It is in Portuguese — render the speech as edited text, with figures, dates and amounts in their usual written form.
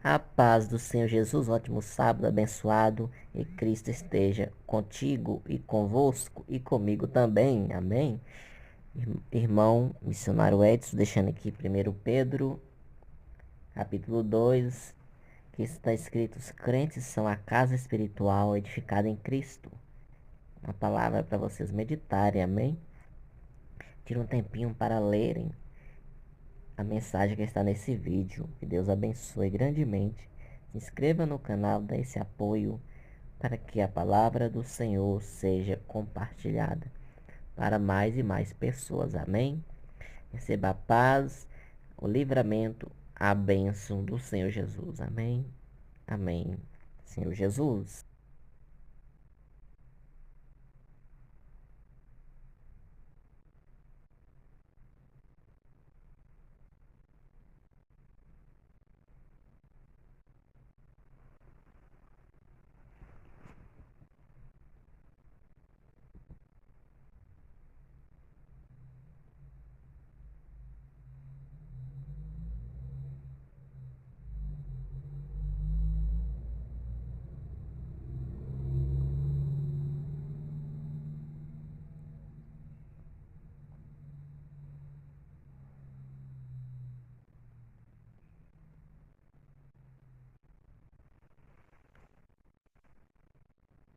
A paz do Senhor Jesus, ótimo sábado abençoado, e Cristo esteja contigo e convosco e comigo também, amém? Irmão missionário Edson, deixando aqui 1 Pedro, capítulo 2, que está escrito: os crentes são a casa espiritual edificada em Cristo. Uma palavra para vocês meditarem, amém? Tira um tempinho para lerem a mensagem que está nesse vídeo. Que Deus abençoe grandemente. Se inscreva no canal, dê esse apoio para que a palavra do Senhor seja compartilhada para mais e mais pessoas. Amém? Receba a paz, o livramento, a bênção do Senhor Jesus. Amém? Amém. Senhor Jesus.